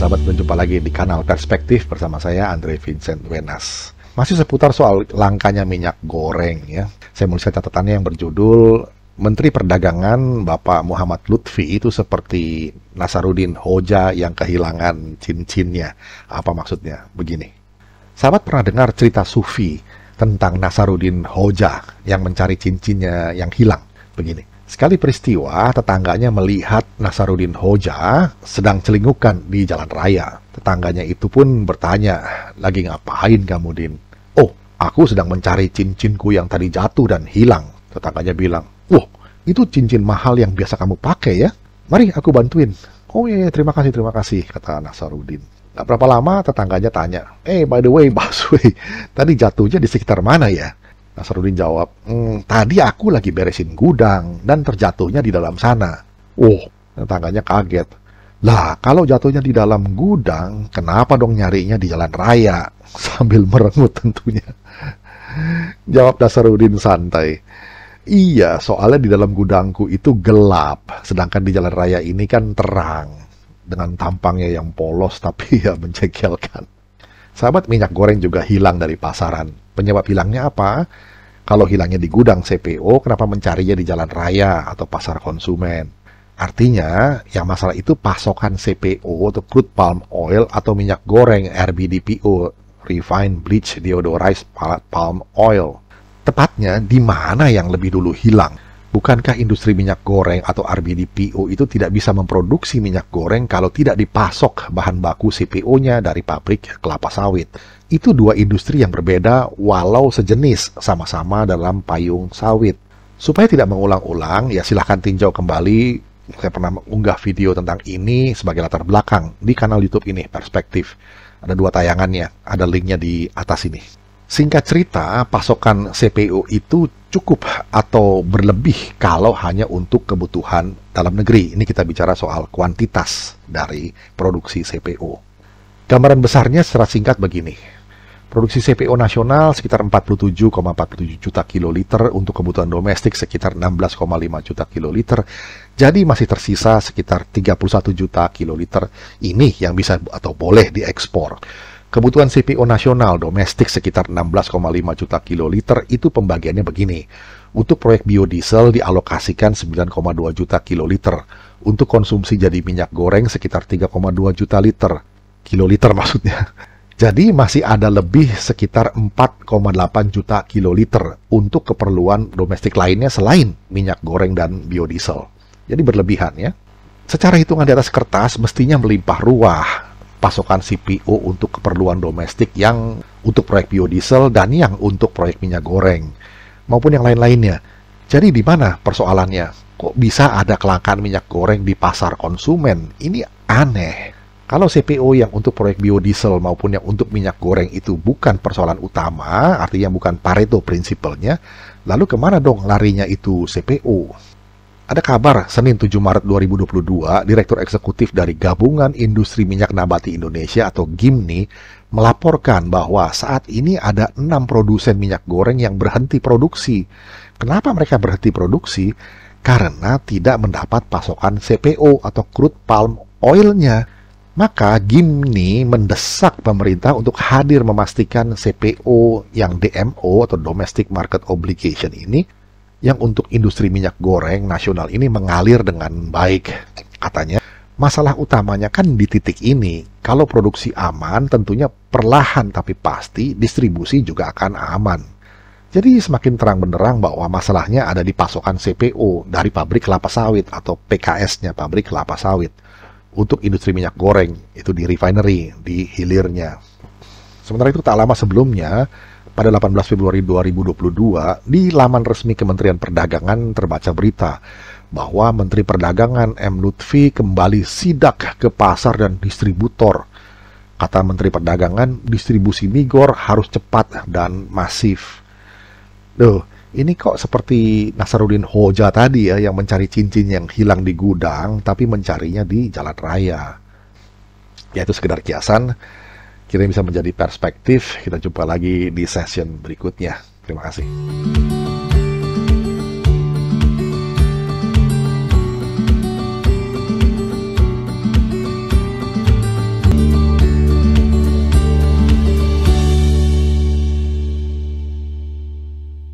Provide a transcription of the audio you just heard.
sahabat, berjumpa lagi di kanal Perspektif bersama saya Andre Vincent Wenas. Masih seputar soal langkanya minyak goreng ya. Saya menuliskan catatannya yang berjudul Menteri Perdagangan Bapak Muhammad Lutfi itu seperti Nasaruddin Hoja yang kehilangan cincinnya. Apa maksudnya? Begini. Sahabat pernah dengar cerita Sufi tentang Nasaruddin Hoja yang mencari cincinnya yang hilang? Begini. Sekali peristiwa, tetangganya melihat Nasaruddin Hoja sedang celingukan di jalan raya. Tetangganya itu pun bertanya, "Lagi ngapain kamu, Din?" "Oh, aku sedang mencari cincinku yang tadi jatuh dan hilang." Tetangganya bilang, "Wah, itu cincin mahal yang biasa kamu pakai ya? Mari aku bantuin." "Oh iya, terima kasih," kata Nasaruddin. Gak berapa lama tetangganya tanya, "By the way, Baswe, tadi jatuhnya di sekitar mana ya?" Nasaruddin jawab, "Tadi aku lagi beresin gudang dan terjatuhnya di dalam sana." Oh, tetangganya kaget. "Lah, kalau jatuhnya di dalam gudang, kenapa dong nyarinya di jalan raya?" Sambil merengut tentunya. Jawab Nasaruddin santai, "Iya, soalnya di dalam gudangku itu gelap, sedangkan di jalan raya ini kan terang, dengan tampangnya yang polos tapi ya menjengkelkan." Sahabat, minyak goreng juga hilang dari pasaran. Penyebab hilangnya apa? Kalau hilangnya di gudang CPO, kenapa mencarinya di jalan raya atau pasar konsumen? Artinya, yang masalah itu pasokan CPO atau crude palm oil atau minyak goreng RBDPO, Refined Bleached Deodorized Palm Oil. Tepatnya, di mana yang lebih dulu hilang? Bukankah industri minyak goreng atau RBDPO itu tidak bisa memproduksi minyak goreng kalau tidak dipasok bahan baku CPO-nya dari pabrik kelapa sawit? Itu dua industri yang berbeda walau sejenis, sama-sama dalam payung sawit. Supaya tidak mengulang-ulang, ya silahkan tinjau kembali. Saya pernah mengunggah video tentang ini sebagai latar belakang di kanal YouTube ini, Perspektif. Ada 2 tayangannya, ada linknya di atas ini. Singkat cerita, pasokan CPO itu cukup atau berlebih kalau hanya untuk kebutuhan dalam negeri. Ini kita bicara soal kuantitas dari produksi CPO. Gambaran besarnya secara singkat begini. Produksi CPO nasional sekitar 47,47 juta kiloliter, untuk kebutuhan domestik sekitar 16,5 juta kiloliter. Jadi masih tersisa sekitar 31 juta kiloliter ini yang bisa atau boleh diekspor. Kebutuhan CPO nasional domestik sekitar 16,5 juta kiloliter, itu pembagiannya begini. Untuk proyek biodiesel dialokasikan 9,2 juta kiloliter. Untuk konsumsi jadi minyak goreng sekitar 3,2 juta kiloliter maksudnya. Jadi masih ada lebih sekitar 4,8 juta kiloliter untuk keperluan domestik lainnya selain minyak goreng dan biodiesel. Jadi berlebihan ya. Secara hitungan di atas kertas mestinya melimpah ruah pasokan CPO untuk keperluan domestik yang untuk proyek biodiesel dan yang untuk proyek minyak goreng maupun yang lain-lainnya. Jadi di mana persoalannya? Kok bisa ada kelangkaan minyak goreng di pasar konsumen? Ini aneh. Kalau CPO yang untuk proyek biodiesel maupun yang untuk minyak goreng itu bukan persoalan utama, artinya bukan Pareto Principle-nya, lalu kemana dong larinya itu CPO? Ada kabar Senin 7 Maret 2022, Direktur Eksekutif dari Gabungan Industri Minyak Nabati Indonesia atau GIMNI melaporkan bahwa saat ini ada 6 produsen minyak goreng yang berhenti produksi. Kenapa mereka berhenti produksi? Karena tidak mendapat pasokan CPO atau crude palm oil-nya. Maka GIMNI mendesak pemerintah untuk hadir memastikan CPO yang DMO atau Domestic Market Obligation ini, yang untuk industri minyak goreng nasional ini mengalir dengan baik. Katanya, masalah utamanya kan di titik ini. Kalau produksi aman, tentunya perlahan tapi pasti distribusi juga akan aman. Jadi semakin terang benderang bahwa masalahnya ada di pasokan CPO dari pabrik kelapa sawit atau PKS-nya pabrik kelapa sawit. Untuk industri minyak goreng, itu di refinery, di hilirnya. Sementara itu tak lama sebelumnya, pada 18 Februari 2022, di laman resmi Kementerian Perdagangan terbaca berita bahwa Menteri Perdagangan M. Lutfi kembali sidak ke pasar dan distributor. Kata Menteri Perdagangan, distribusi migor harus cepat dan masif. Ini kok seperti Nasaruddin Hoja tadi ya, yang mencari cincin yang hilang di gudang, tapi mencarinya di jalan raya. Ya, itu sekedar kiasan. Kita bisa menjadi perspektif. Kita jumpa lagi di session berikutnya. Terima kasih.